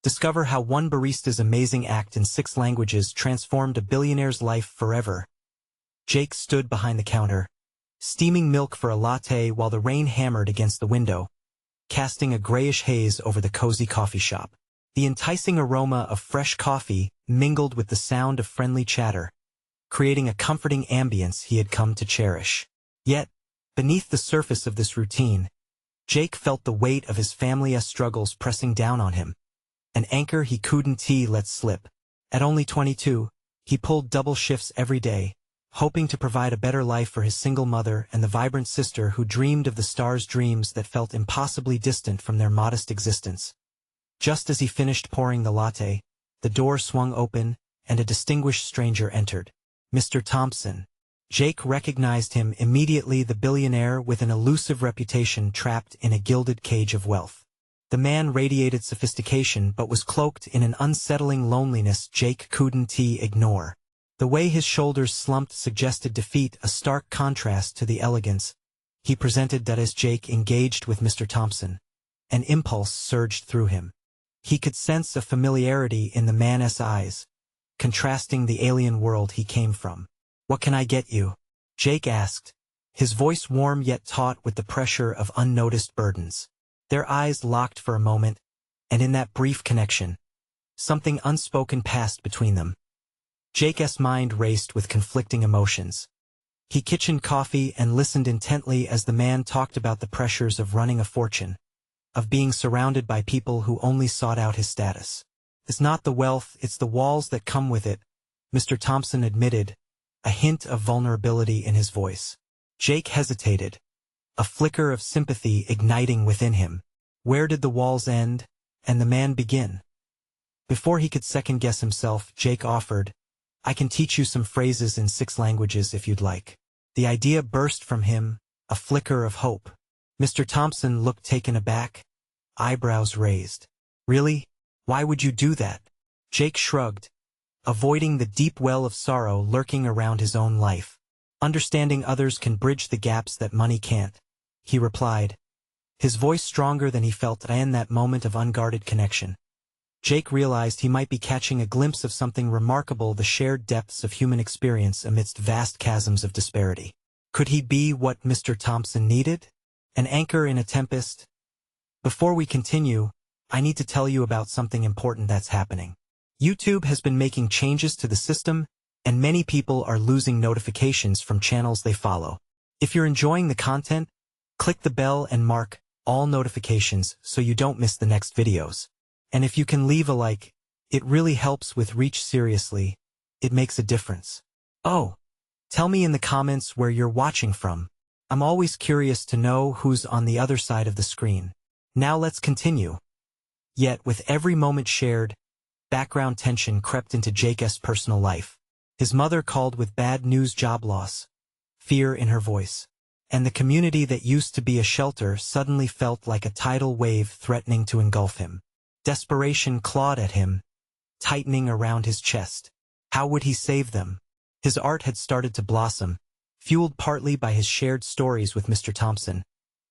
Discover how one barista's amazing act in 6 languages transformed a billionaire's life forever. Jake stood behind the counter, steaming milk for a latte while the rain hammered against the window, casting a grayish haze over the cozy coffee shop. The enticing aroma of fresh coffee mingled with the sound of friendly chatter, creating a comforting ambience he had come to cherish. Yet, beneath the surface of this routine, Jake felt the weight of his family's struggles pressing down on him, an anchor he couldn't let slip. At only 22, he pulled double shifts every day, hoping to provide a better life for his single mother and the vibrant sister who dreamed of the stars, dreams that felt impossibly distant from their modest existence. Just as he finished pouring the latte, the door swung open and a distinguished stranger entered. Mr. Thompson. Jake recognized him immediately, the billionaire with an elusive reputation trapped in a gilded cage of wealth. The man radiated sophistication but was cloaked in an unsettling loneliness Jake couldn't ignore. The way his shoulders slumped suggested defeat, a stark contrast to the elegance he presented. That as Jake engaged with Mr. Thompson, an impulse surged through him. He could sense a familiarity in the man's eyes, contrasting the alien world he came from. "What can I get you?" Jake asked, his voice warm yet taut with the pressure of unnoticed burdens. Their eyes locked for a moment, and in that brief connection, something unspoken passed between them. Jake's mind raced with conflicting emotions. He kitchened coffee and listened intently as the man talked about the pressures of running a fortune, of being surrounded by people who only sought out his status. "It's not the wealth, it's the walls that come with it," Mr. Thompson admitted, a hint of vulnerability in his voice. Jake hesitated, a flicker of sympathy igniting within him. Where did the walls end, and the man begin? Before he could second-guess himself, Jake offered, "I can teach you some phrases in 6 languages if you'd like." The idea burst from him, a flicker of hope. Mr. Thompson looked taken aback, eyebrows raised. "Really? Why would you do that?" Jake shrugged, avoiding the deep well of sorrow lurking around his own life. "Understanding others can bridge the gaps that money can't," he replied, his voice stronger than he felt in that moment of unguarded connection. Jake realized he might be catching a glimpse of something remarkable, the shared depths of human experience amidst vast chasms of disparity. Could he be what Mr. Thompson needed? An anchor in a tempest? Before we continue, I need to tell you about something important that's happening. YouTube has been making changes to the system, and many people are losing notifications from channels they follow. If you're enjoying the content, click the bell and mark all notifications so you don't miss the next videos. And if you can leave a like, it really helps with reach. Seriously, it makes a difference. Oh, tell me in the comments where you're watching from. I'm always curious to know who's on the other side of the screen. Now let's continue. Yet with every moment shared, background tension crept into Jake's personal life. His mother called with bad news, job loss, fear in her voice. And the community that used to be a shelter suddenly felt like a tidal wave threatening to engulf him. Desperation clawed at him, tightening around his chest. How would he save them? His art had started to blossom, fueled partly by his shared stories with Mr. Thompson.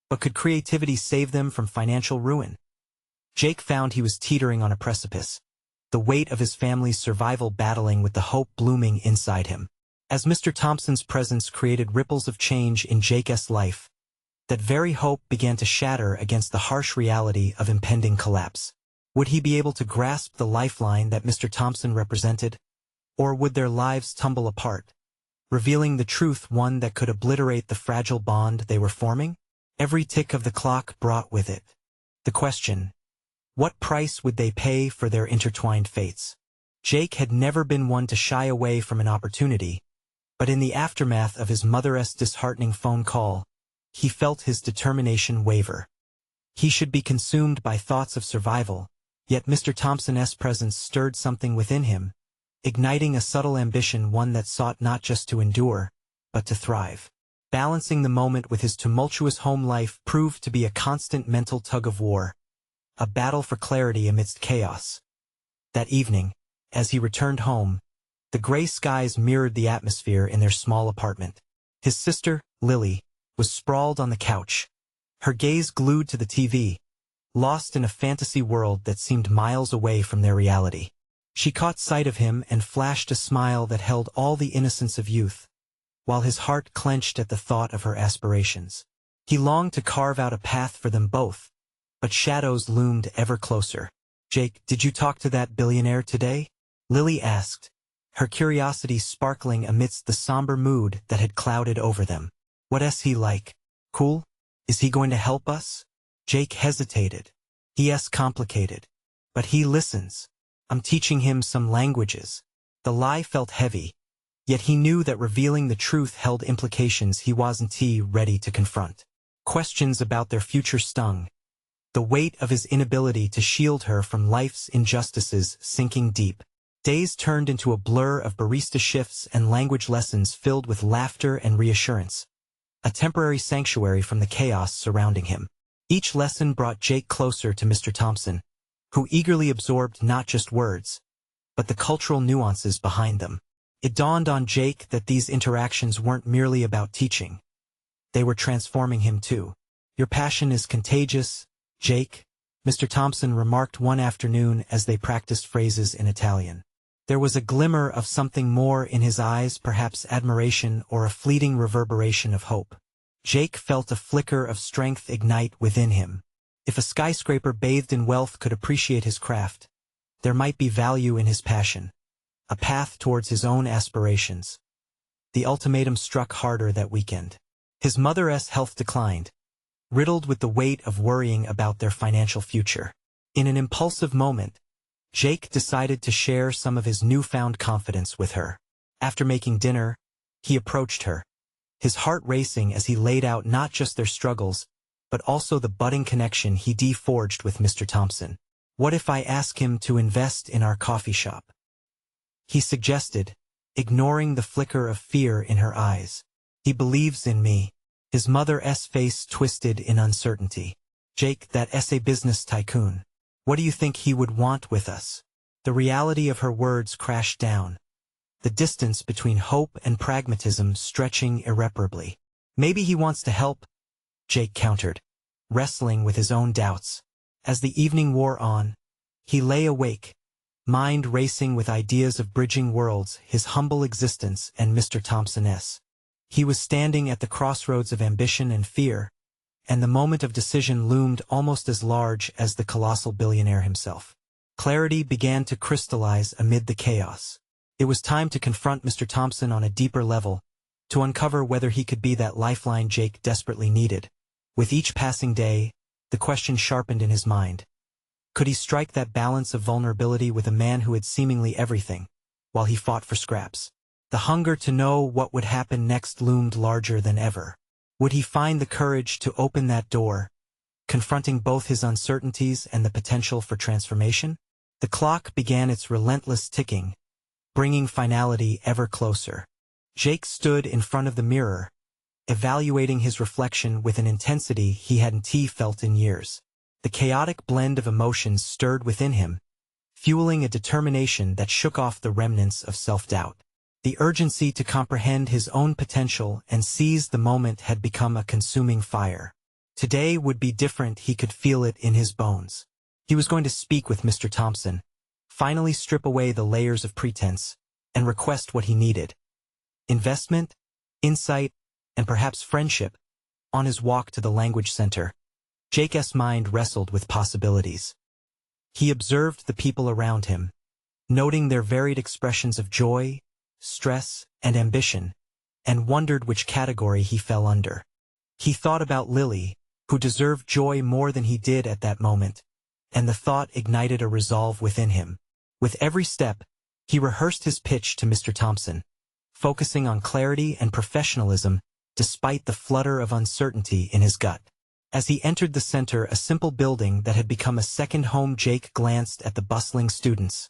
But could creativity save them from financial ruin? Jake found he was teetering on a precipice, the weight of his family's survival battling with the hope blooming inside him. As Mr. Thompson's presence created ripples of change in Jake's life, that very hope began to shatter against the harsh reality of impending collapse. Would he be able to grasp the lifeline that Mr. Thompson represented? Or would their lives tumble apart, revealing the truth, one that could obliterate the fragile bond they were forming? Every tick of the clock brought with it the question, what price would they pay for their intertwined fates? Jake had never been one to shy away from an opportunity, but in the aftermath of his mother's disheartening phone call, he felt his determination waver. He should be consumed by thoughts of survival, yet Mr. Thompson's presence stirred something within him, igniting a subtle ambition, one that sought not just to endure, but to thrive. Balancing the moment with his tumultuous home life proved to be a constant mental tug-of-war, a battle for clarity amidst chaos. That evening, as he returned home, the gray skies mirrored the atmosphere in their small apartment. His sister, Lily, was sprawled on the couch, her gaze glued to the TV, lost in a fantasy world that seemed miles away from their reality. She caught sight of him and flashed a smile that held all the innocence of youth, while his heart clenched at the thought of her aspirations. He longed to carve out a path for them both, but shadows loomed ever closer. "Jake, did you talk to that billionaire today?" Lily asked, her curiosity sparkling amidst the somber mood that had clouded over them. "What's he like? Cool? Is he going to help us?" Jake hesitated. "He's complicated. But he listens. I'm teaching him some languages." The lie felt heavy, yet he knew that revealing the truth held implications he wasn't ready to confront. Questions about their future stung, the weight of his inability to shield her from life's injustices sinking deep. Days turned into a blur of barista shifts and language lessons filled with laughter and reassurance, a temporary sanctuary from the chaos surrounding him. Each lesson brought Jake closer to Mr. Thompson, who eagerly absorbed not just words, but the cultural nuances behind them. It dawned on Jake that these interactions weren't merely about teaching. They were transforming him too. "Your passion is contagious, Jake," Mr. Thompson remarked one afternoon as they practiced phrases in Italian. There was a glimmer of something more in his eyes, perhaps admiration or a fleeting reverberation of hope. Jake felt a flicker of strength ignite within him. If a skyscraper bathed in wealth could appreciate his craft, there might be value in his passion, a path towards his own aspirations. The ultimatum struck harder that weekend. His mother's health declined, riddled with the weight of worrying about their financial future. In an impulsive moment, Jake decided to share some of his newfound confidence with her. After making dinner, he approached her, his heart racing as he laid out not just their struggles, but also the budding connection he forged with Mr. Thompson. "What if I ask him to invest in our coffee shop?" he suggested, ignoring the flicker of fear in her eyes. "He believes in me." His mother's face twisted in uncertainty. "Jake, that's a business tycoon. What do you think he would want with us?" The reality of her words crashed down, the distance between hope and pragmatism stretching irreparably. "Maybe he wants to help," Jake countered, wrestling with his own doubts. As the evening wore on, he lay awake, mind racing with ideas of bridging worlds, his humble existence and Mr. Thompson's. He was standing at the crossroads of ambition and fear, and the moment of decision loomed almost as large as the colossal billionaire himself. Clarity began to crystallize amid the chaos. It was time to confront Mr. Thompson on a deeper level, to uncover whether he could be that lifeline Jake desperately needed. With each passing day, the question sharpened in his mind. Could he strike that balance of vulnerability with a man who had seemingly everything, while he fought for scraps? The hunger to know what would happen next loomed larger than ever. Would he find the courage to open that door, confronting both his uncertainties and the potential for transformation? The clock began its relentless ticking, bringing finality ever closer. Jake stood in front of the mirror, evaluating his reflection with an intensity he hadn't felt in years. The chaotic blend of emotions stirred within him, fueling a determination that shook off the remnants of self-doubt. The urgency to comprehend his own potential and seize the moment had become a consuming fire. Today would be different, he could feel it in his bones. He was going to speak with Mr. Thompson, finally strip away the layers of pretense, and request what he needed. Investment, insight, and perhaps friendship. On his walk to the language center, Jake's mind wrestled with possibilities. He observed the people around him, noting their varied expressions of joy, stress, and ambition, and wondered which category he fell under. He thought about Lily, who deserved joy more than he did at that moment, and the thought ignited a resolve within him. With every step, he rehearsed his pitch to Mr. Thompson, focusing on clarity and professionalism despite the flutter of uncertainty in his gut. As he entered the center, a simple building that had become a second home, Jake glanced at the bustling students,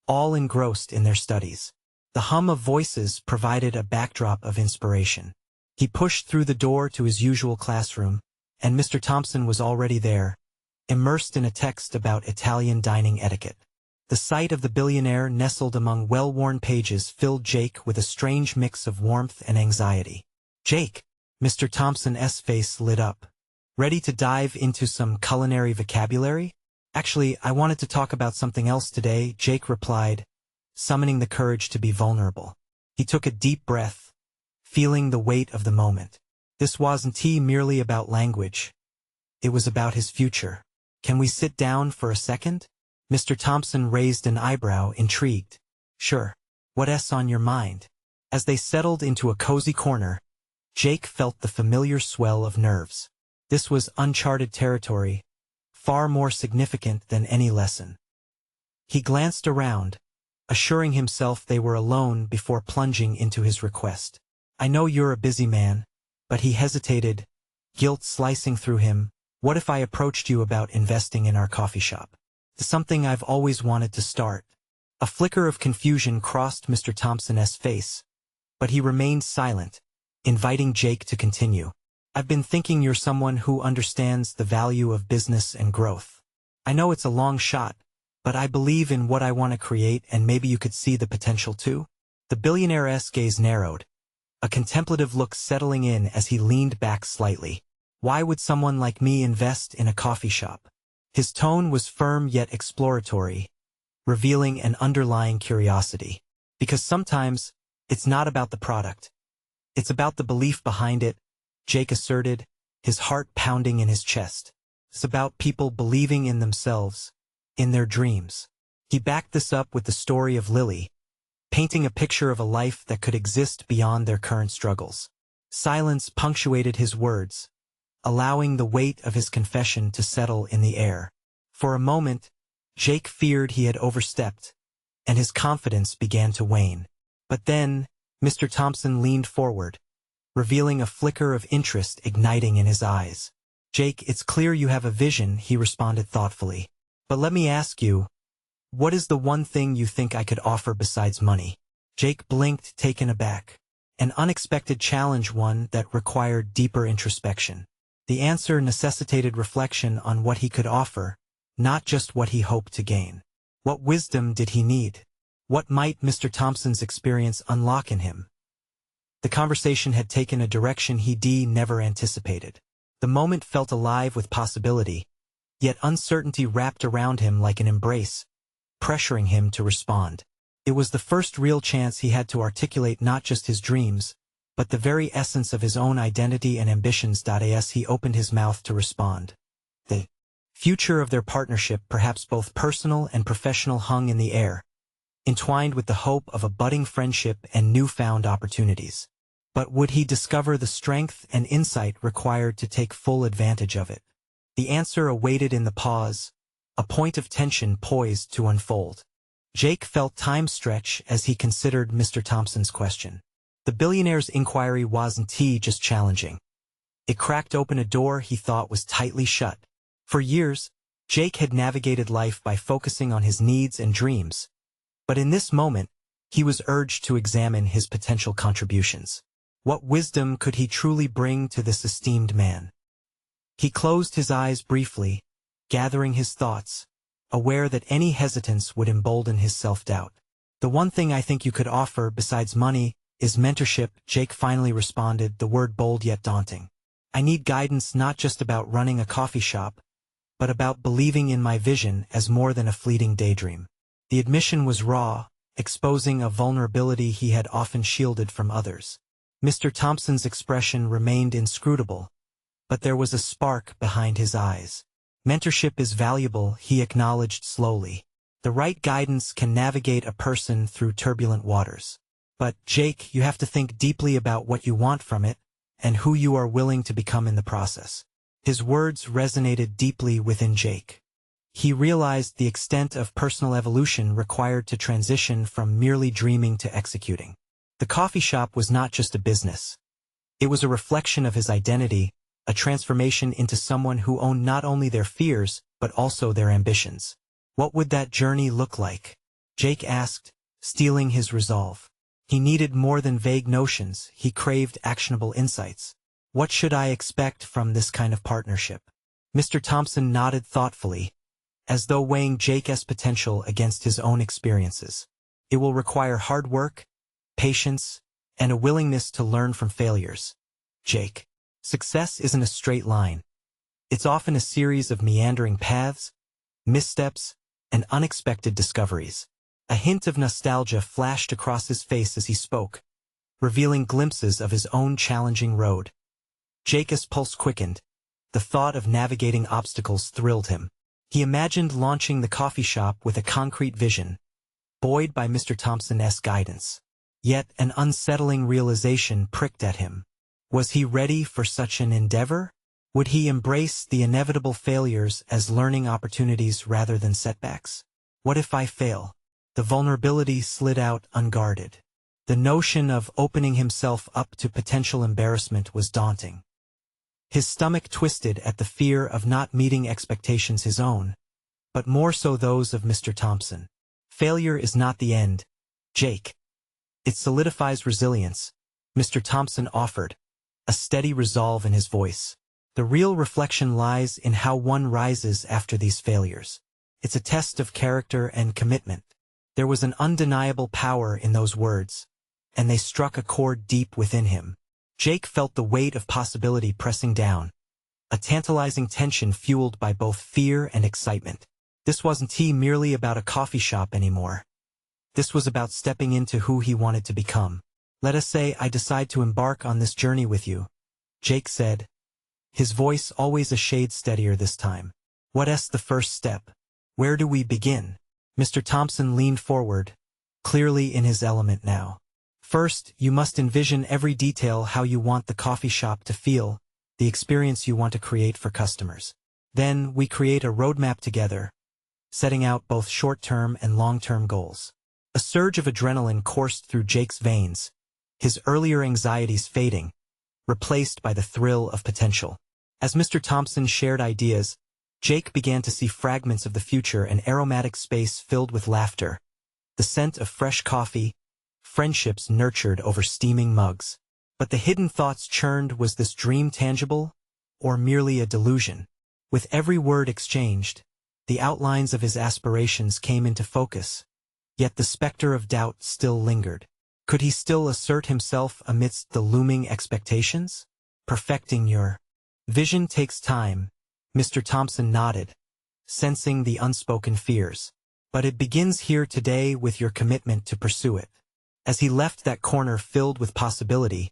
all engrossed in their studies. The hum of voices provided a backdrop of inspiration. He pushed through the door to his usual classroom, and Mr. Thompson was already there, immersed in a text about Italian dining etiquette. The sight of the billionaire nestled among well-worn pages filled Jake with a strange mix of warmth and anxiety. "Jake!" Mr. Thompson's face lit up, Ready to dive into some culinary vocabulary? Actually, I wanted to talk about something else today, Jake replied, summoning the courage to be vulnerable. He took a deep breath, feeling the weight of the moment. This wasn't merely about language. It was about his future. Can we sit down for a second? Mr. Thompson raised an eyebrow, intrigued. Sure. What's on your mind? As they settled into a cozy corner, Jake felt the familiar swell of nerves. This was uncharted territory, far more significant than any lesson. He glanced around, assuring himself they were alone before plunging into his request. I know you're a busy man, but he hesitated, guilt slicing through him. What if I approached you about investing in our coffee shop? It's something I've always wanted to start. A flicker of confusion crossed Mr. Thompson's face, but he remained silent, inviting Jake to continue. I've been thinking you're someone who understands the value of business and growth. I know it's a long shot, but I believe in what I want to create, and maybe you could see the potential too. The billionaire's gaze narrowed, a contemplative look settling in as he leaned back slightly. Why would someone like me invest in a coffee shop? His tone was firm yet exploratory, revealing an underlying curiosity. Because sometimes, it's not about the product. It's about the belief behind it, Jake asserted, his heart pounding in his chest. It's about people believing in themselves, in their dreams. He backed this up with the story of Lily, painting a picture of a life that could exist beyond their current struggles. Silence punctuated his words, allowing the weight of his confession to settle in the air. For a moment, Jake feared he had overstepped, and his confidence began to wane. But then, Mr. Thompson leaned forward, revealing a flicker of interest igniting in his eyes. Jake, it's clear you have a vision, he responded thoughtfully. But let me ask you, what is the one thing you think I could offer besides money? Jake blinked, taken aback. An unexpected challenge, one that required deeper introspection. The answer necessitated reflection on what he could offer, not just what he hoped to gain. What wisdom did he need? What might Mr. Thompson's experience unlock in him? The conversation had taken a direction he never anticipated. The moment felt alive with possibility, yet uncertainty wrapped around him like an embrace, pressuring him to respond. It was the first real chance he had to articulate not just his dreams, but the very essence of his own identity and ambitions. As he opened his mouth to respond, the future of their partnership, perhaps both personal and professional, hung in the air, entwined with the hope of a budding friendship and newfound opportunities. But would he discover the strength and insight required to take full advantage of it? The answer awaited in the pause, a point of tension poised to unfold. Jake felt time stretch as he considered Mr. Thompson's question. The billionaire's inquiry wasn't just challenging. It cracked open a door he thought was tightly shut. For years, Jake had navigated life by focusing on his needs and dreams. But in this moment, he was urged to examine his potential contributions. What wisdom could he truly bring to this esteemed man? He closed his eyes briefly, gathering his thoughts, aware that any hesitance would embolden his self-doubt. The one thing I think you could offer besides money is mentorship, Jake finally responded, the word bold yet daunting. I need guidance not just about running a coffee shop, but about believing in my vision as more than a fleeting daydream. The admission was raw, exposing a vulnerability he had often shielded from others. Mr. Thompson's expression remained inscrutable, but there was a spark behind his eyes. Mentorship is valuable, he acknowledged slowly. The right guidance can navigate a person through turbulent waters. But, Jake, you have to think deeply about what you want from it, and who you are willing to become in the process. His words resonated deeply within Jake. He realized the extent of personal evolution required to transition from merely dreaming to executing. The coffee shop was not just a business. It was a reflection of his identity, a transformation into someone who owned not only their fears, but also their ambitions. What would that journey look like? Jake asked, steeling his resolve. He needed more than vague notions, he craved actionable insights. What should I expect from this kind of partnership? Mr. Thompson nodded thoughtfully, as though weighing Jake's potential against his own experiences. It will require hard work, patience, and a willingness to learn from failures. Jake, success isn't a straight line. It's often a series of meandering paths, missteps, and unexpected discoveries. A hint of nostalgia flashed across his face as he spoke, revealing glimpses of his own challenging road. Jake's pulse quickened. The thought of navigating obstacles thrilled him. He imagined launching the coffee shop with a concrete vision, buoyed by Mr. Thompson's guidance. Yet an unsettling realization pricked at him. Was he ready for such an endeavor? Would he embrace the inevitable failures as learning opportunities rather than setbacks? What if I fail? The vulnerability slid out unguarded. The notion of opening himself up to potential embarrassment was daunting. His stomach twisted at the fear of not meeting expectations his own, but more so those of Mr. Thompson. Failure is not the end, Jake. It solidifies resilience, Mr. Thompson offered, a steady resolve in his voice. The real reflection lies in how one rises after these failures. It's a test of character and commitment. There was an undeniable power in those words, and they struck a chord deep within him. Jake felt the weight of possibility pressing down, a tantalizing tension fueled by both fear and excitement. This wasn't merely about a coffee shop anymore. This was about stepping into who he wanted to become. Let us say I decide to embark on this journey with you, Jake said, his voice always a shade steadier this time. What's the first step? Where do we begin? Mr. Thompson leaned forward, clearly in his element now. First, you must envision every detail how you want the coffee shop to feel, the experience you want to create for customers. Then, we create a roadmap together, setting out both short-term and long-term goals. A surge of adrenaline coursed through Jake's veins, his earlier anxieties fading, replaced by the thrill of potential. As Mr. Thompson shared ideas, Jake began to see fragments of the future, an aromatic space filled with laughter, the scent of fresh coffee, friendships nurtured over steaming mugs. But the hidden thoughts churned. Was this dream tangible, or merely a delusion? With every word exchanged, the outlines of his aspirations came into focus, yet the specter of doubt still lingered. Could he still assert himself amidst the looming expectations? Perfecting your vision takes time, Mr. Thompson nodded, sensing the unspoken fears. But it begins here today with your commitment to pursue it. As he left that corner filled with possibility,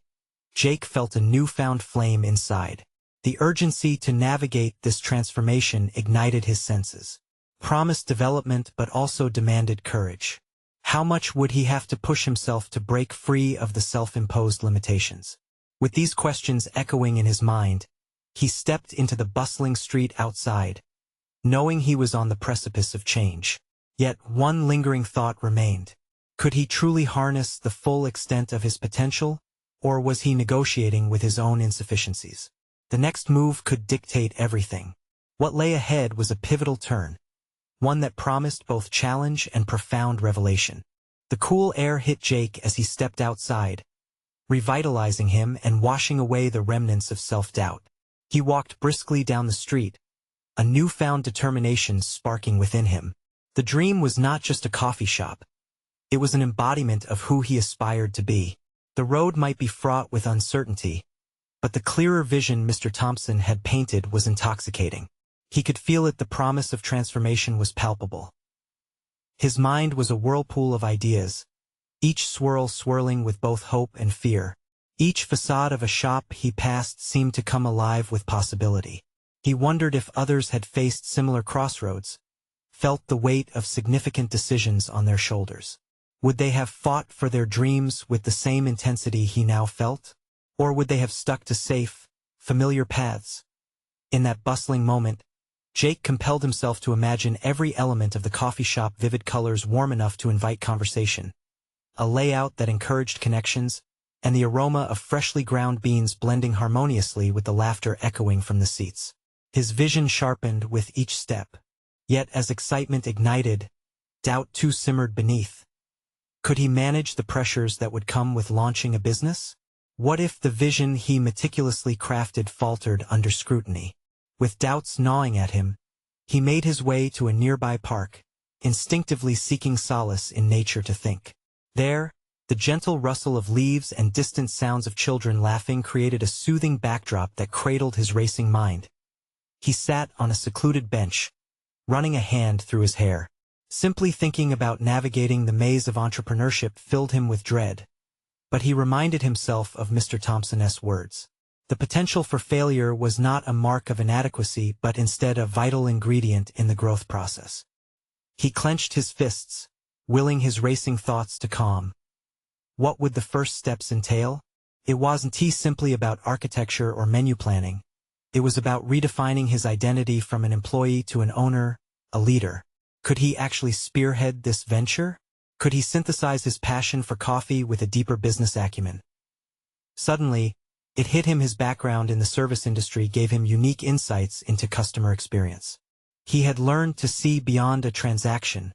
Jake felt a newfound flame inside. The urgency to navigate this transformation ignited his senses. Promised development but also demanded courage. How much would he have to push himself to break free of the self-imposed limitations? With these questions echoing in his mind, he stepped into the bustling street outside, knowing he was on the precipice of change. Yet one lingering thought remained. Could he truly harness the full extent of his potential, or was he negotiating with his own insufficiencies? The next move could dictate everything. What lay ahead was a pivotal turn, one that promised both challenge and profound revelation. The cool air hit Jake as he stepped outside, revitalizing him and washing away the remnants of self-doubt. He walked briskly down the street, a newfound determination sparking within him. The dream was not just a coffee shop. It was an embodiment of who he aspired to be. The road might be fraught with uncertainty, but the clearer vision Mr. Thompson had painted was intoxicating. He could feel it. The promise of transformation was palpable. His mind was a whirlpool of ideas, each swirl swirling with both hope and fear. Each facade of a shop he passed seemed to come alive with possibility. He wondered if others had faced similar crossroads, felt the weight of significant decisions on their shoulders. Would they have fought for their dreams with the same intensity he now felt? Or would they have stuck to safe, familiar paths? In that bustling moment, Jake compelled himself to imagine every element of the coffee shop, vivid colors warm enough to invite conversation, a layout that encouraged connections, and the aroma of freshly ground beans blending harmoniously with the laughter echoing from the seats. His vision sharpened with each step. Yet as excitement ignited, doubt too simmered beneath. Could he manage the pressures that would come with launching a business? What if the vision he meticulously crafted faltered under scrutiny? With doubts gnawing at him, he made his way to a nearby park, instinctively seeking solace in nature to think. There, the gentle rustle of leaves and distant sounds of children laughing created a soothing backdrop that cradled his racing mind. He sat on a secluded bench, running a hand through his hair. Simply thinking about navigating the maze of entrepreneurship filled him with dread. But he reminded himself of Mr. Thompson's words. The potential for failure was not a mark of inadequacy but instead a vital ingredient in the growth process. He clenched his fists, willing his racing thoughts to calm. What would the first steps entail? It wasn't simply about architecture or menu planning. It was about redefining his identity from an employee to an owner, a leader. Could he actually spearhead this venture? Could he synthesize his passion for coffee with a deeper business acumen? Suddenly, it hit him his background in the service industry gave him unique insights into customer experience. He had learned to see beyond a transaction,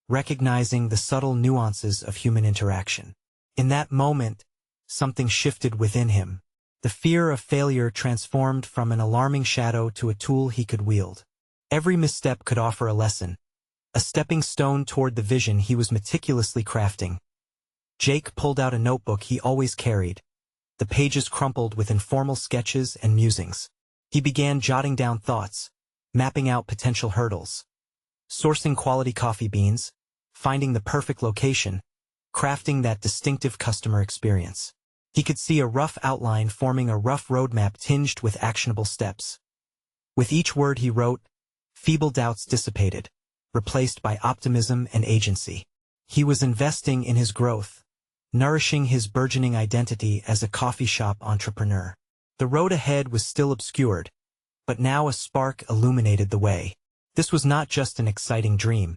recognizing the subtle nuances of human interaction. In that moment, something shifted within him. The fear of failure transformed from an alarming shadow to a tool he could wield. Every misstep could offer a lesson, a stepping stone toward the vision he was meticulously crafting. Jake pulled out a notebook he always carried, the pages crumpled with informal sketches and musings. He began jotting down thoughts, mapping out potential hurdles, sourcing quality coffee beans, finding the perfect location, crafting that distinctive customer experience. He could see a rough outline forming a rough roadmap tinged with actionable steps. With each word he wrote, feeble doubts dissipated, replaced by optimism and agency. He was investing in his growth, nourishing his burgeoning identity as a coffee shop entrepreneur. The road ahead was still obscured, but now a spark illuminated the way. This was not just an exciting dream.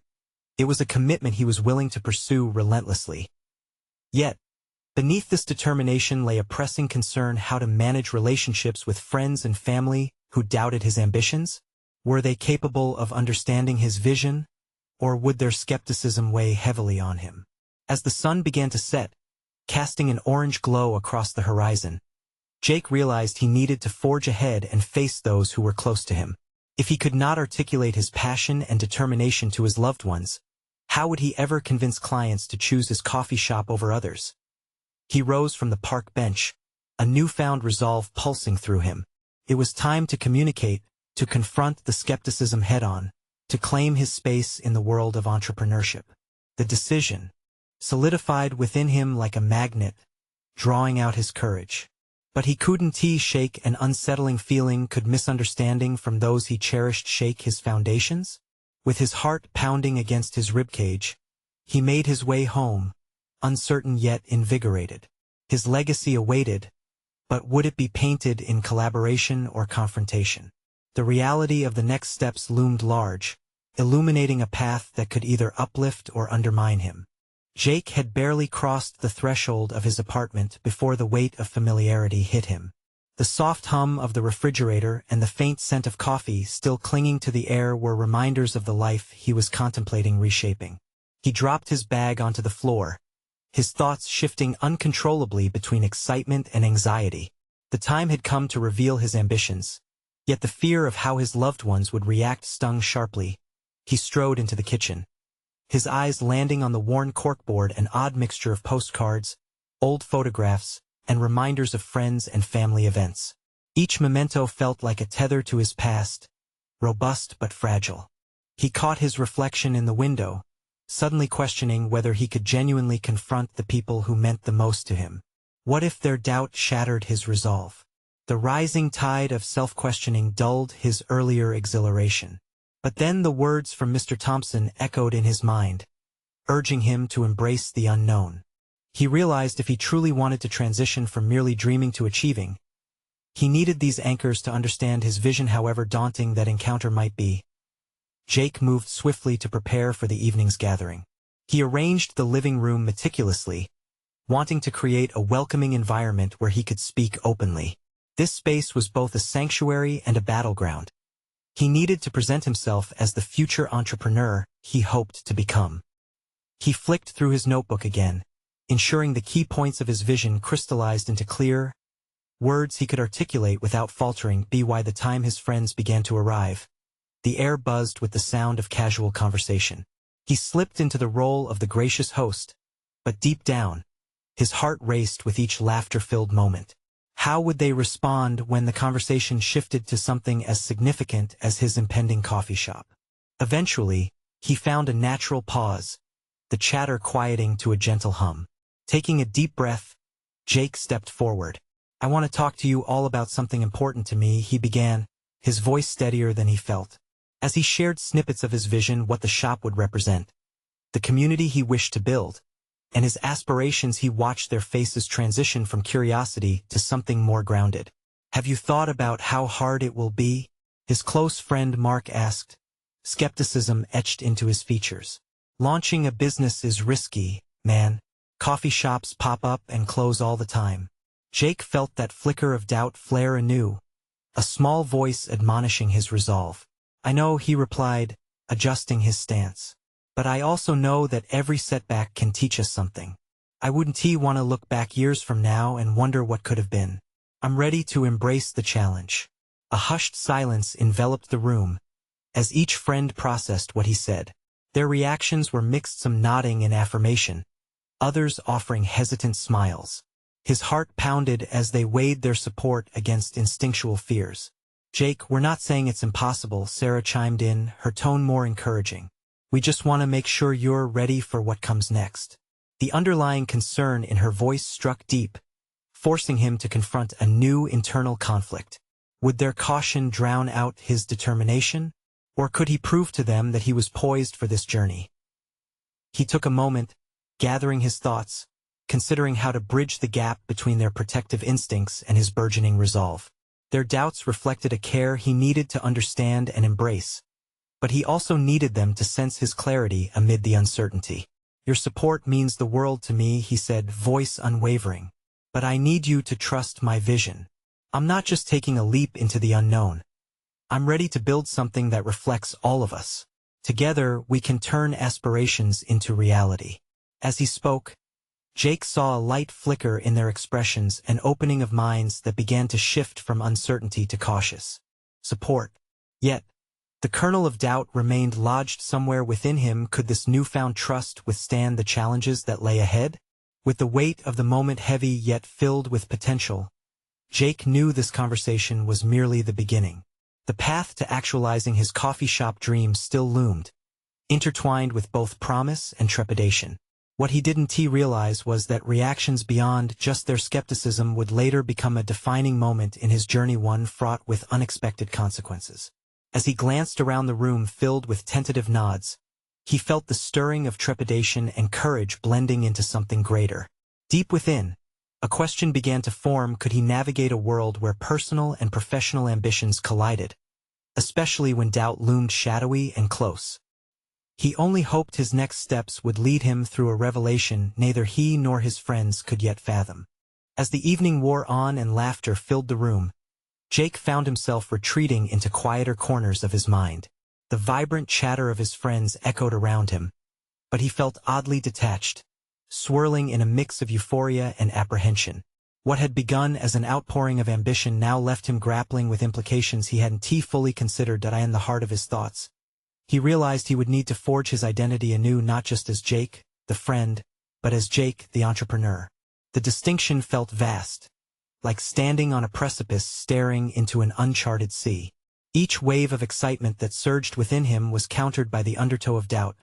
It was a commitment he was willing to pursue relentlessly. Yet, beneath this determination lay a pressing concern how to manage relationships with friends and family who doubted his ambitions. Were they capable of understanding his vision, or would their skepticism weigh heavily on him? As the sun began to set, casting an orange glow across the horizon, Jake realized he needed to forge ahead and face those who were close to him. If he could not articulate his passion and determination to his loved ones, how would he ever convince clients to choose his coffee shop over others? He rose from the park bench, a newfound resolve pulsing through him. It was time to communicate, to confront the skepticism head-on, to claim his space in the world of entrepreneurship. The decision solidified within him like a magnet, drawing out his courage. But he couldn't shake an unsettling feeling. Could misunderstanding from those he cherished shake his foundations? With his heart pounding against his ribcage, he made his way home, uncertain yet invigorated. His legacy awaited, but would it be painted in collaboration or confrontation? The reality of the next steps loomed large, illuminating a path that could either uplift or undermine him. Jake had barely crossed the threshold of his apartment before the weight of familiarity hit him. The soft hum of the refrigerator and the faint scent of coffee still clinging to the air were reminders of the life he was contemplating reshaping. He dropped his bag onto the floor, his thoughts shifting uncontrollably between excitement and anxiety. The time had come to reveal his ambitions, yet the fear of how his loved ones would react stung sharply. He strode into the kitchen, his eyes landing on the worn corkboard, an odd mixture of postcards, old photographs, and reminders of friends and family events. Each memento felt like a tether to his past, robust but fragile. He caught his reflection in the window, suddenly questioning whether he could genuinely confront the people who meant the most to him. What if their doubt shattered his resolve? The rising tide of self-questioning dulled his earlier exhilaration. But then the words from Mr. Thompson echoed in his mind, urging him to embrace the unknown. He realized if he truly wanted to transition from merely dreaming to achieving, he needed these anchors to understand his vision, however daunting that encounter might be. Jake moved swiftly to prepare for the evening's gathering. He arranged the living room meticulously, wanting to create a welcoming environment where he could speak openly. This space was both a sanctuary and a battleground. He needed to present himself as the future entrepreneur he hoped to become. He flicked through his notebook again, ensuring the key points of his vision crystallized into clear words he could articulate without faltering. By the time his friends began to arrive, the air buzzed with the sound of casual conversation. He slipped into the role of the gracious host, but deep down, his heart raced with each laughter-filled moment. How would they respond when the conversation shifted to something as significant as his impending coffee shop? Eventually, he found a natural pause, the chatter quieting to a gentle hum. Taking a deep breath, Jake stepped forward. "I want to talk to you all about something important to me," he began, his voice steadier than he felt. As he shared snippets of his vision, what the shop would represent, the community he wished to build, and his aspirations, he watched their faces transition from curiosity to something more grounded. "Have you thought about how hard it will be?" his close friend Mark asked, skepticism etched into his features. "Launching a business is risky, man. Coffee shops pop up and close all the time." Jake felt that flicker of doubt flare anew, a small voice admonishing his resolve. "I know," he replied, adjusting his stance. "But I also know that every setback can teach us something. I wouldn't want to look back years from now and wonder what could have been. I'm ready to embrace the challenge." A hushed silence enveloped the room, as each friend processed what he said. Their reactions were mixed, some nodding in affirmation, others offering hesitant smiles. His heart pounded as they weighed their support against instinctual fears. "Jake, we're not saying it's impossible," Sarah chimed in, her tone more encouraging. "We just want to make sure you're ready for what comes next." The underlying concern in her voice struck deep, forcing him to confront a new internal conflict. Would their caution drown out his determination? Or could he prove to them that he was poised for this journey? He took a moment, gathering his thoughts, considering how to bridge the gap between their protective instincts and his burgeoning resolve. Their doubts reflected a care he needed to understand and embrace, but he also needed them to sense his clarity amid the uncertainty. "Your support means the world to me," he said, voice unwavering. "But I need you to trust my vision. I'm not just taking a leap into the unknown. I'm ready to build something that reflects all of us. Together, we can turn aspirations into reality." As he spoke, Jake saw a light flicker in their expressions, an opening of minds that began to shift from uncertainty to cautious support. Yet, the kernel of doubt remained lodged somewhere within him. Could this newfound trust withstand the challenges that lay ahead? With the weight of the moment heavy yet filled with potential, Jake knew this conversation was merely the beginning. The path to actualizing his coffee shop dream still loomed, intertwined with both promise and trepidation. What he didn't realize was that reactions beyond just their skepticism would later become a defining moment in his journey, one fraught with unexpected consequences. As he glanced around the room filled with tentative nods, he felt the stirring of trepidation and courage blending into something greater. Deep within, a question began to form: could he navigate a world where personal and professional ambitions collided, especially when doubt loomed shadowy and close? He only hoped his next steps would lead him through a revelation neither he nor his friends could yet fathom. As the evening wore on and laughter filled the room, Jake found himself retreating into quieter corners of his mind. The vibrant chatter of his friends echoed around him, but he felt oddly detached, swirling in a mix of euphoria and apprehension. What had begun as an outpouring of ambition now left him grappling with implications he hadn't fully considered. In the heart of his thoughts, he realized he would need to forge his identity anew, not just as Jake, the friend, but as Jake, the entrepreneur. The distinction felt vast, like standing on a precipice staring into an uncharted sea. Each wave of excitement that surged within him was countered by the undertow of doubt,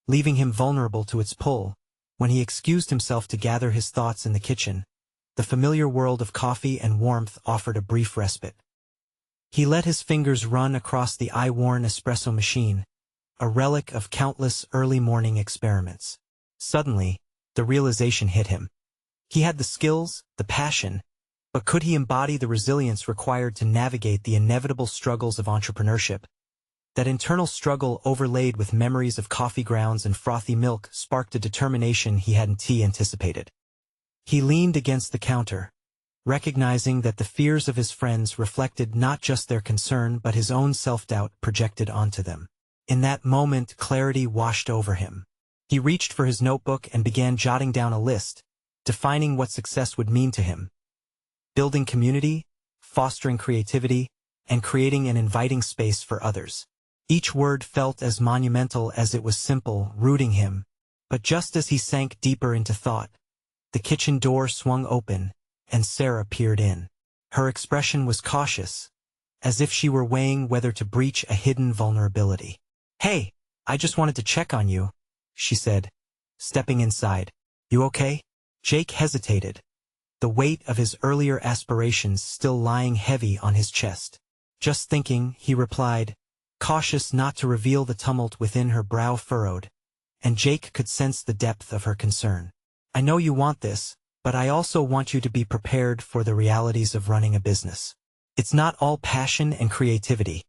leaving him vulnerable to its pull. When he excused himself to gather his thoughts in the kitchen, the familiar world of coffee and warmth offered a brief respite. He let his fingers run across the eye-worn espresso machine, a relic of countless early morning experiments. Suddenly, the realization hit him. He had the skills, the passion, but could he embody the resilience required to navigate the inevitable struggles of entrepreneurship? That internal struggle, overlaid with memories of coffee grounds and frothy milk, sparked a determination he hadn't anticipated. He leaned against the counter, recognizing that the fears of his friends reflected not just their concern but his own self-doubt projected onto them. In that moment, clarity washed over him. He reached for his notebook and began jotting down a list, defining what success would mean to him: building community, fostering creativity, and creating an inviting space for others. Each word felt as monumental as it was simple, rooting him. But just as he sank deeper into thought, the kitchen door swung open, and Sarah peered in. Her expression was cautious, as if she were weighing whether to breach a hidden vulnerability. "Hey, I just wanted to check on you," she said, stepping inside. "You okay?" Jake hesitated, the weight of his earlier aspirations still lying heavy on his chest. "Just thinking," he replied, cautious not to reveal the tumult within her brow furrowed, and Jake could sense the depth of her concern. "I know you want this, but I also want you to be prepared for the realities of running a business. It's not all passion and creativity.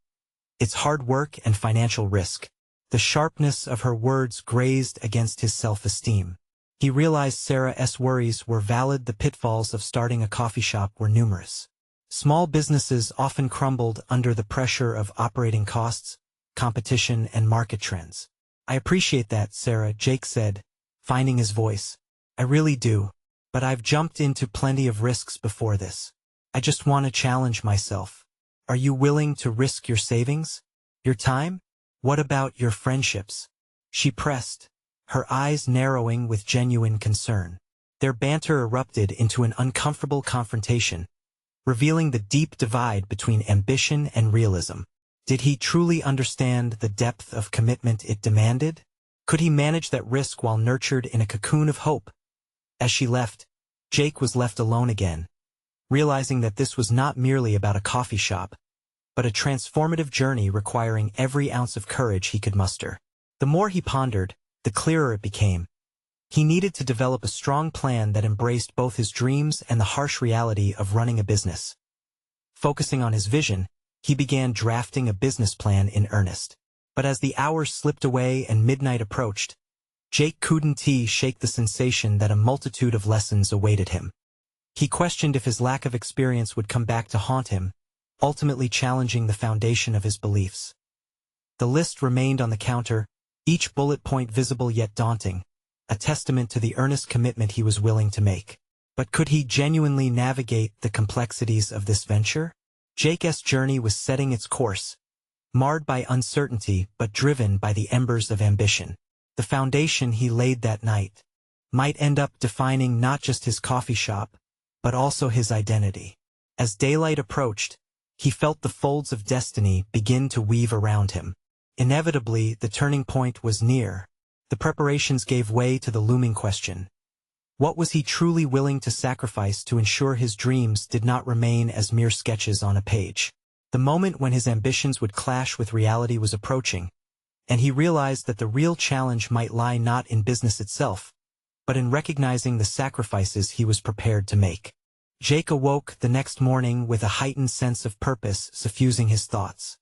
It's hard work and financial risk." The sharpness of her words grazed against his self-esteem. He realized Sarah's worries were valid. The pitfalls of starting a coffee shop were numerous. Small businesses often crumbled under the pressure of operating costs, competition, and market trends. "I appreciate that, Sarah," Jake said, finding his voice. "I really do. But I've jumped into plenty of risks before this. I just want to challenge myself. Are you willing to risk your savings? Your time? What about your friendships?" She pressed, her eyes narrowing with genuine concern. Their banter erupted into an uncomfortable confrontation, revealing the deep divide between ambition and realism. Did he truly understand the depth of commitment it demanded? Could he manage that risk while nurtured in a cocoon of hope? As she left, Jake was left alone again, realizing that this was not merely about a coffee shop, but a transformative journey requiring every ounce of courage he could muster. The more he pondered, the clearer it became. He needed to develop a strong plan that embraced both his dreams and the harsh reality of running a business. Focusing on his vision, he began drafting a business plan in earnest. But as the hours slipped away and midnight approached, Jake couldn't shake the sensation that a multitude of lessons awaited him. He questioned if his lack of experience would come back to haunt him, ultimately challenging the foundation of his beliefs. The list remained on the counter, each bullet point visible yet daunting, a testament to the earnest commitment he was willing to make. But could he genuinely navigate the complexities of this venture? Jake's journey was setting its course, marred by uncertainty but driven by the embers of ambition. The foundation he laid that night might end up defining not just his coffee shop, but also his identity. As daylight approached, he felt the folds of destiny begin to weave around him. Inevitably, the turning point was near. The preparations gave way to the looming question. What was he truly willing to sacrifice to ensure his dreams did not remain as mere sketches on a page? The moment when his ambitions would clash with reality was approaching, and he realized that the real challenge might lie not in business itself, but in recognizing the sacrifices he was prepared to make. Jake awoke the next morning with a heightened sense of purpose suffusing his thoughts.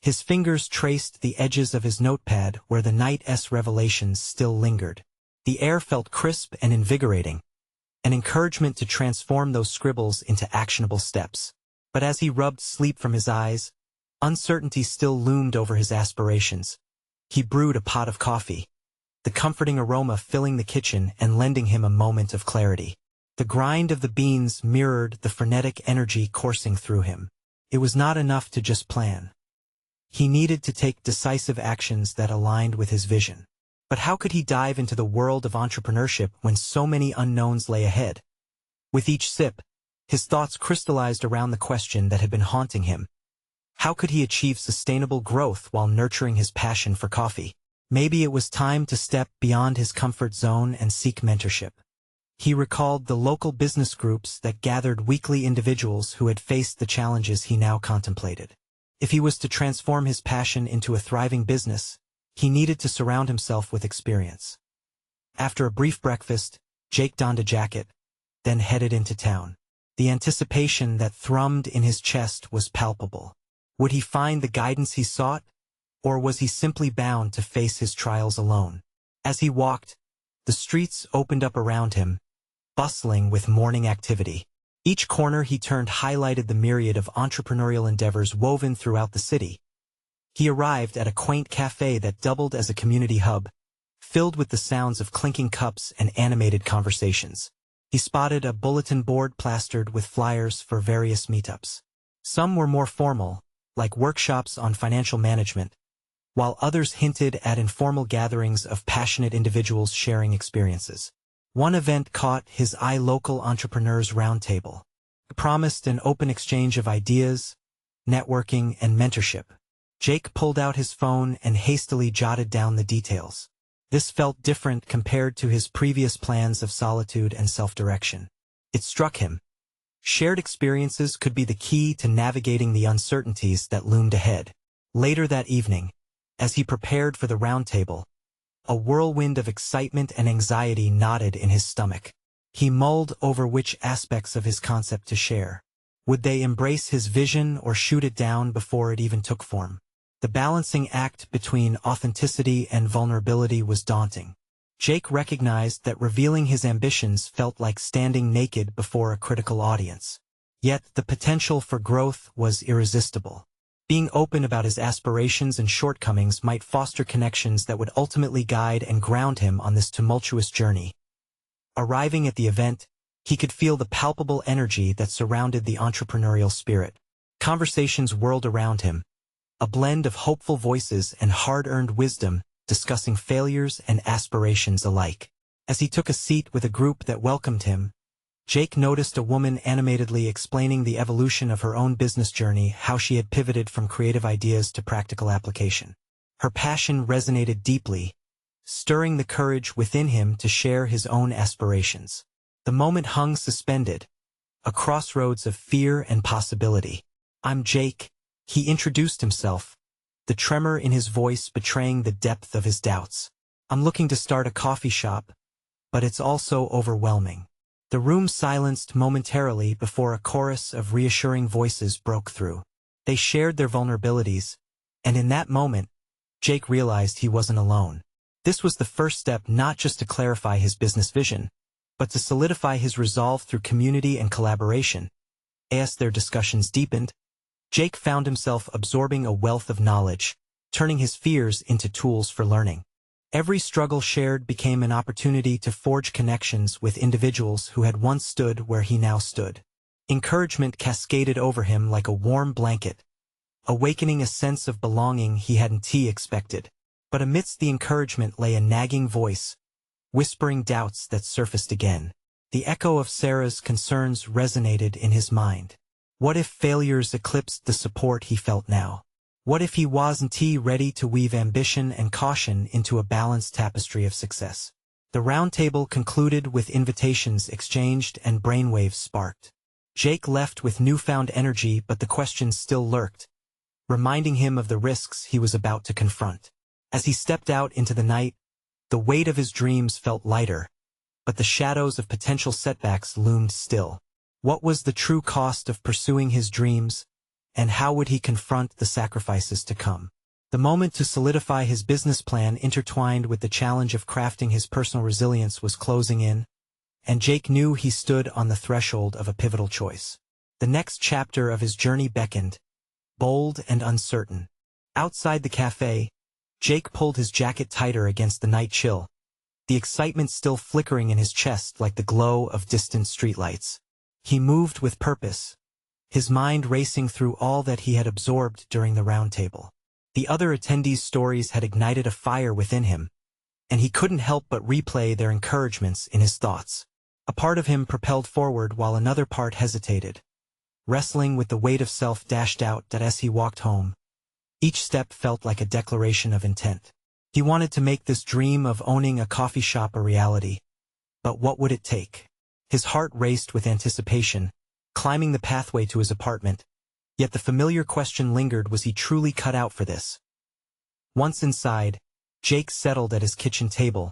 His fingers traced the edges of his notepad where the night's revelations still lingered. The air felt crisp and invigorating, an encouragement to transform those scribbles into actionable steps. But as he rubbed sleep from his eyes, uncertainty still loomed over his aspirations. He brewed a pot of coffee, the comforting aroma filling the kitchen and lending him a moment of clarity. The grind of the beans mirrored the frenetic energy coursing through him. It was not enough to just plan. He needed to take decisive actions that aligned with his vision. But how could he dive into the world of entrepreneurship when so many unknowns lay ahead? With each sip, his thoughts crystallized around the question that had been haunting him. How could he achieve sustainable growth while nurturing his passion for coffee? Maybe it was time to step beyond his comfort zone and seek mentorship. He recalled the local business groups that gathered weekly individuals who had faced the challenges he now contemplated. If he was to transform his passion into a thriving business, he needed to surround himself with experience. After a brief breakfast, Jake donned a jacket, then headed into town. The anticipation that thrummed in his chest was palpable. Would he find the guidance he sought, or was he simply bound to face his trials alone? As he walked, the streets opened up around him, bustling with morning activity. Each corner he turned highlighted the myriad of entrepreneurial endeavors woven throughout the city. He arrived at a quaint cafe that doubled as a community hub, filled with the sounds of clinking cups and animated conversations. He spotted a bulletin board plastered with flyers for various meetups. Some were more formal, like workshops on financial management, while others hinted at informal gatherings of passionate individuals sharing experiences. One event caught his eye: Local Entrepreneurs Roundtable. It promised an open exchange of ideas, networking, and mentorship. Jake pulled out his phone and hastily jotted down the details. This felt different compared to his previous plans of solitude and self-direction. It struck him. Shared experiences could be the key to navigating the uncertainties that loomed ahead. Later that evening, as he prepared for the roundtable, a whirlwind of excitement and anxiety knotted in his stomach. He mulled over which aspects of his concept to share. Would they embrace his vision or shoot it down before it even took form? The balancing act between authenticity and vulnerability was daunting. Jake recognized that revealing his ambitions felt like standing naked before a critical audience. Yet the potential for growth was irresistible. Being open about his aspirations and shortcomings might foster connections that would ultimately guide and ground him on this tumultuous journey. Arriving at the event, he could feel the palpable energy that surrounded the entrepreneurial spirit. Conversations whirled around him, a blend of hopeful voices and hard-earned wisdom discussing failures and aspirations alike. As he took a seat with a group that welcomed him, Jake noticed a woman animatedly explaining the evolution of her own business journey, how she had pivoted from creative ideas to practical application. Her passion resonated deeply, stirring the courage within him to share his own aspirations. The moment hung suspended, a crossroads of fear and possibility. "I'm Jake," he introduced himself, the tremor in his voice betraying the depth of his doubts. "I'm looking to start a coffee shop, but it's also overwhelming." The room silenced momentarily before a chorus of reassuring voices broke through. They shared their vulnerabilities, and in that moment, Jake realized he wasn't alone. This was the first step not just to clarify his business vision, but to solidify his resolve through community and collaboration. As their discussions deepened, Jake found himself absorbing a wealth of knowledge, turning his fears into tools for learning. Every struggle shared became an opportunity to forge connections with individuals who had once stood where he now stood. Encouragement cascaded over him like a warm blanket, awakening a sense of belonging he hadn't expected. But amidst the encouragement lay a nagging voice, whispering doubts that surfaced again. The echo of Sarah's concerns resonated in his mind. What if failures eclipsed the support he felt now? What if he wasn't ready to weave ambition and caution into a balanced tapestry of success? The roundtable concluded with invitations exchanged and brainwaves sparked. Jake left with newfound energy, but the questions still lurked, reminding him of the risks he was about to confront. As he stepped out into the night, the weight of his dreams felt lighter, but the shadows of potential setbacks loomed still. What was the true cost of pursuing his dreams, and how would he confront the sacrifices to come? The moment to solidify his business plan, intertwined with the challenge of crafting his personal resilience, was closing in, and Jake knew he stood on the threshold of a pivotal choice. The next chapter of his journey beckoned, bold and uncertain. Outside the cafe, Jake pulled his jacket tighter against the night chill, the excitement still flickering in his chest like the glow of distant streetlights. He moved with purpose, his mind racing through all that he had absorbed during the roundtable. The other attendees' stories had ignited a fire within him, and he couldn't help but replay their encouragements in his thoughts. A part of him propelled forward while another part hesitated, wrestling with the weight of self-doubt that as he walked home, each step felt like a declaration of intent. He wanted to make this dream of owning a coffee shop a reality, but what would it take? His heart raced with anticipation, climbing the pathway to his apartment, yet the familiar question lingered: was he truly cut out for this? Once inside, Jake settled at his kitchen table,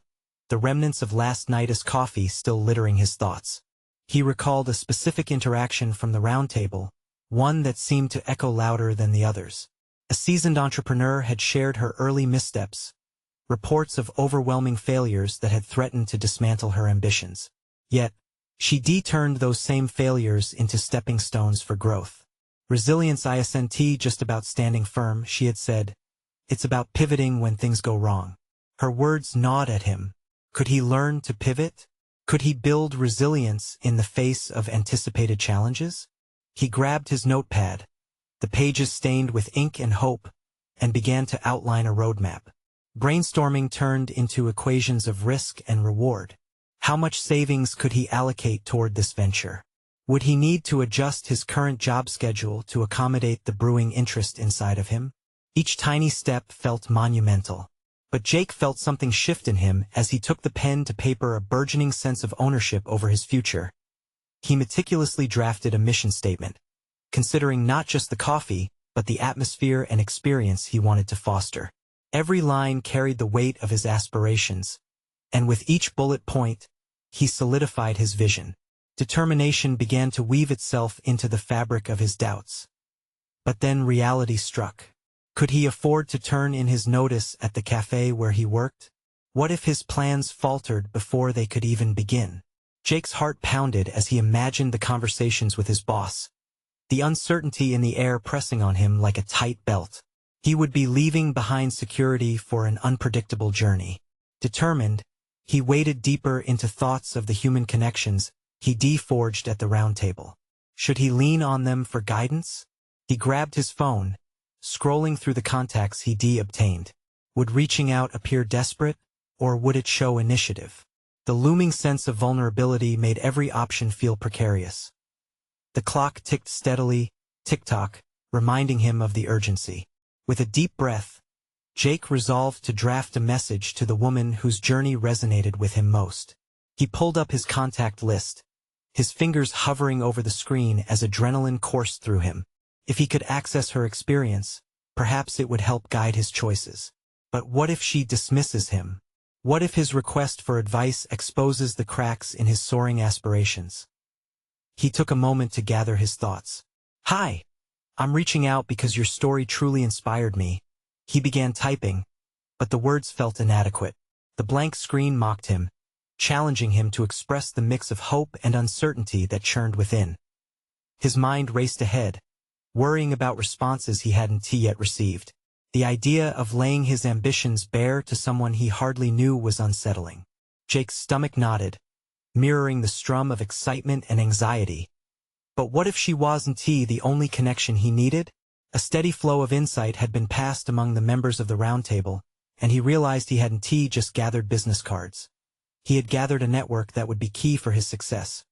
the remnants of last night's coffee still littering his thoughts. He recalled a specific interaction from the roundtable, one that seemed to echo louder than the others. A seasoned entrepreneur had shared her early missteps, reports of overwhelming failures that had threatened to dismantle her ambitions. Yet, she turned those same failures into stepping stones for growth. Resilience isn't just about standing firm, she had said. It's about pivoting when things go wrong. Her words gnawed at him. Could he learn to pivot? Could he build resilience in the face of anticipated challenges? He grabbed his notepad, the pages stained with ink and hope, and began to outline a roadmap. Brainstorming turned into equations of risk and reward. How much savings could he allocate toward this venture? Would he need to adjust his current job schedule to accommodate the brewing interest inside of him? Each tiny step felt monumental. But Jake felt something shift in him as he took the pen to paper, a burgeoning sense of ownership over his future. He meticulously drafted a mission statement, considering not just the coffee, but the atmosphere and experience he wanted to foster. Every line carried the weight of his aspirations, and with each bullet point, he solidified his vision. Determination began to weave itself into the fabric of his doubts. But then reality struck. Could he afford to turn in his notice at the cafe where he worked? What if his plans faltered before they could even begin? Jake's heart pounded as he imagined the conversations with his boss, the uncertainty in the air pressing on him like a tight belt. He would be leaving behind security for an unpredictable journey. Determined, he waded deeper into thoughts of the human connections he forged at the round table. Should he lean on them for guidance? He grabbed his phone, scrolling through the contacts he obtained. Would reaching out appear desperate, or would it show initiative? The looming sense of vulnerability made every option feel precarious. The clock ticked steadily, tick-tock, reminding him of the urgency. With a deep breath, Jake resolved to draft a message to the woman whose journey resonated with him most. He pulled up his contact list, his fingers hovering over the screen as adrenaline coursed through him. If he could access her experience, perhaps it would help guide his choices. But what if she dismisses him? What if his request for advice exposes the cracks in his soaring aspirations? He took a moment to gather his thoughts. "Hi, I'm reaching out because your story truly inspired me." He began typing, but the words felt inadequate. The blank screen mocked him, challenging him to express the mix of hope and uncertainty that churned within. His mind raced ahead, worrying about responses he hadn't yet received. The idea of laying his ambitions bare to someone he hardly knew was unsettling. Jake's stomach knotted, mirroring the strum of excitement and anxiety. But what if she wasn't the only connection he needed? A steady flow of insight had been passed among the members of the round table, and he realized he hadn't just gathered business cards. He had gathered a network that would be key for his success.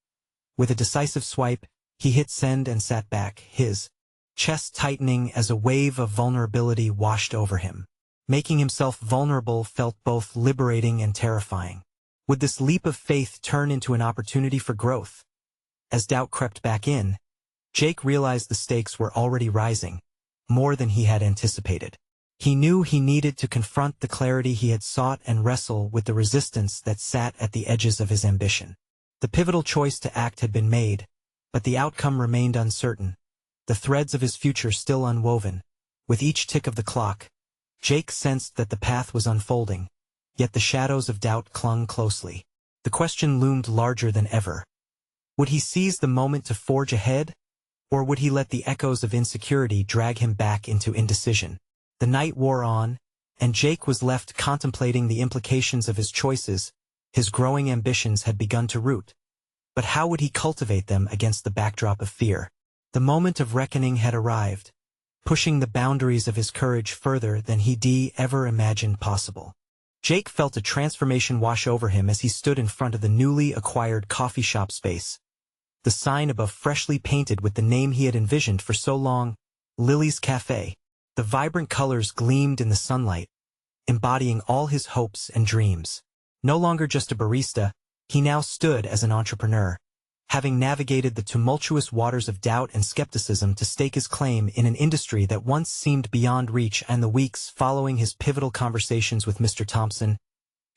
With a decisive swipe, he hit send and sat back, his chest tightening as a wave of vulnerability washed over him. Making himself vulnerable felt both liberating and terrifying. Would this leap of faith turn into an opportunity for growth? As doubt crept back in, Jake realized the stakes were already rising, more than he had anticipated. He knew he needed to confront the clarity he had sought and wrestle with the resistance that sat at the edges of his ambition. The pivotal choice to act had been made, but the outcome remained uncertain, the threads of his future still unwoven. With each tick of the clock, Jake sensed that the path was unfolding, yet the shadows of doubt clung closely. The question loomed larger than ever. Would he seize the moment to forge ahead, or would he let the echoes of insecurity drag him back into indecision? The night wore on, and Jake was left contemplating the implications of his choices. His growing ambitions had begun to root. But how would he cultivate them against the backdrop of fear? The moment of reckoning had arrived, pushing the boundaries of his courage further than he'd ever imagined possible. Jake felt a transformation wash over him as he stood in front of the newly acquired coffee shop space. The sign above freshly painted with the name he had envisioned for so long, Lily's Cafe. The vibrant colors gleamed in the sunlight, embodying all his hopes and dreams. No longer just a barista, he now stood as an entrepreneur, having navigated the tumultuous waters of doubt and skepticism to stake his claim in an industry that once seemed beyond reach. And the weeks following his pivotal conversations with Mr. Thompson,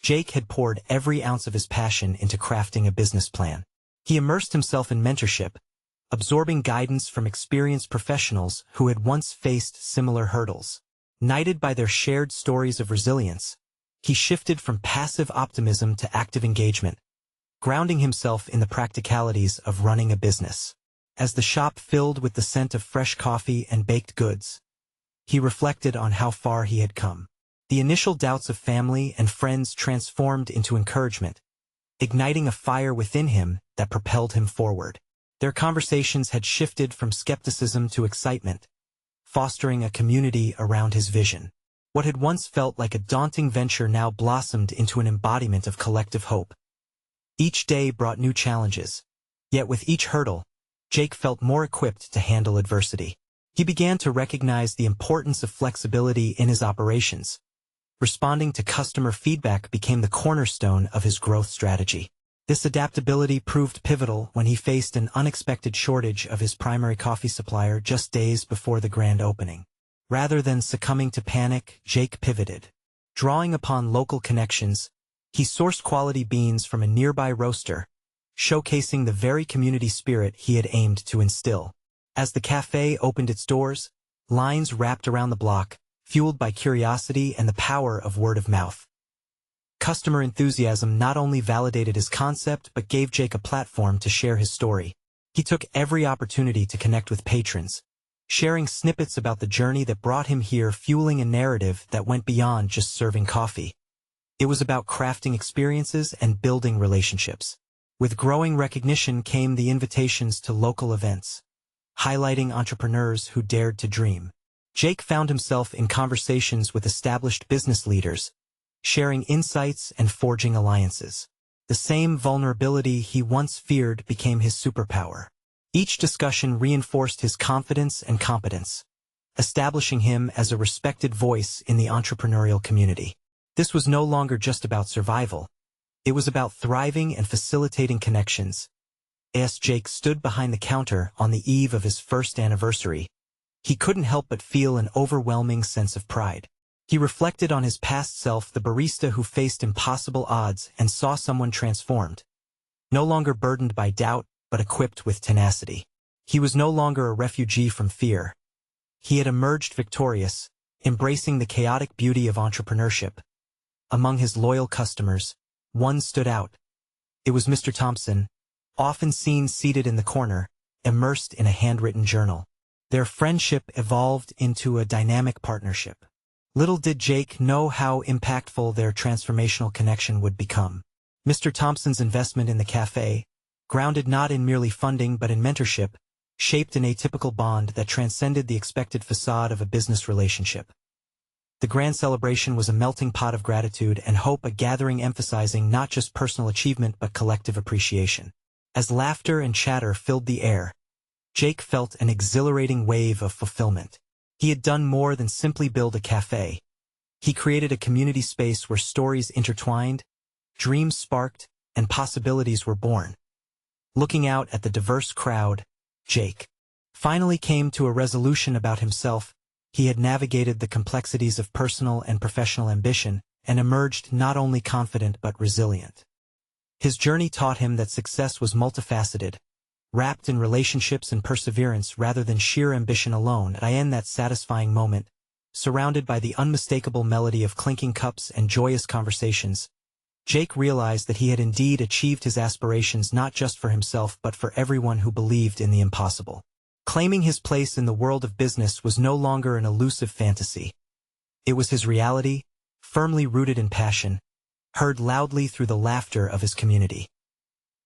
Jake had poured every ounce of his passion into crafting a business plan. He immersed himself in mentorship, absorbing guidance from experienced professionals who had once faced similar hurdles. Knighted by their shared stories of resilience, he shifted from passive optimism to active engagement, grounding himself in the practicalities of running a business. As the shop filled with the scent of fresh coffee and baked goods, he reflected on how far he had come. The initial doubts of family and friends transformed into encouragement, igniting a fire within him that propelled him forward. Their conversations had shifted from skepticism to excitement, fostering a community around his vision. What had once felt like a daunting venture now blossomed into an embodiment of collective hope. Each day brought new challenges, yet with each hurdle, Jake felt more equipped to handle adversity. He began to recognize the importance of flexibility in his operations. Responding to customer feedback became the cornerstone of his growth strategy. This adaptability proved pivotal when he faced an unexpected shortage of his primary coffee supplier just days before the grand opening. Rather than succumbing to panic, Jake pivoted. Drawing upon local connections, he sourced quality beans from a nearby roaster, showcasing the very community spirit he had aimed to instill. As the cafe opened its doors, lines wrapped around the block, fueled by curiosity and the power of word of mouth. Customer enthusiasm not only validated his concept but gave Jake a platform to share his story. He took every opportunity to connect with patrons, sharing snippets about the journey that brought him here, fueling a narrative that went beyond just serving coffee. It was about crafting experiences and building relationships. With growing recognition came the invitations to local events, highlighting entrepreneurs who dared to dream. Jake found himself in conversations with established business leaders, sharing insights and forging alliances. The same vulnerability he once feared became his superpower. Each discussion reinforced his confidence and competence, establishing him as a respected voice in the entrepreneurial community. This was no longer just about survival. It was about thriving and facilitating connections. As Jake stood behind the counter on the eve of his first anniversary, he couldn't help but feel an overwhelming sense of pride. He reflected on his past self, the barista who faced impossible odds and saw someone transformed, no longer burdened by doubt, but equipped with tenacity. He was no longer a refugee from fear. He had emerged victorious, embracing the chaotic beauty of entrepreneurship. Among his loyal customers, one stood out. It was Mr. Thompson, often seen seated in the corner, immersed in a handwritten journal. Their friendship evolved into a dynamic partnership. Little did Jake know how impactful their transformational connection would become. Mr. Thompson's investment in the cafe, grounded not in merely funding but in mentorship, shaped an atypical bond that transcended the expected facade of a business relationship. The grand celebration was a melting pot of gratitude and hope, a gathering emphasizing not just personal achievement but collective appreciation. As laughter and chatter filled the air, Jake felt an exhilarating wave of fulfillment. He had done more than simply build a cafe. He created a community space where stories intertwined, dreams sparked, and possibilities were born. Looking out at the diverse crowd, Jake finally came to a resolution about himself. He had navigated the complexities of personal and professional ambition and emerged not only confident but resilient. His journey taught him that success was multifaceted, wrapped in relationships and perseverance rather than sheer ambition alone. In that satisfying moment, surrounded by the unmistakable melody of clinking cups and joyous conversations, Jake realized that he had indeed achieved his aspirations not just for himself but for everyone who believed in the impossible. Claiming his place in the world of business was no longer an elusive fantasy. It was his reality, firmly rooted in passion, heard loudly through the laughter of his community.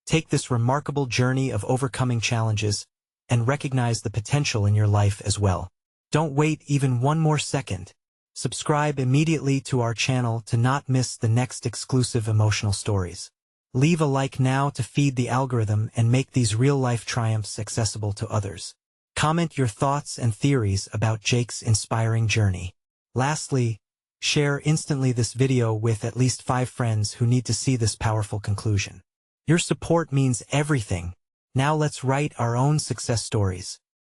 Take this remarkable journey of overcoming challenges and recognize the potential in your life as well. Don't wait even one more second. Subscribe immediately to our channel to not miss the next exclusive emotional stories. Leave a like now to feed the algorithm and make these real-life triumphs accessible to others. Comment your thoughts and theories about Jake's inspiring journey. Lastly, share instantly this video with at least 5 friends who need to see this powerful conclusion. Your support means everything. Now let's write our own success stories.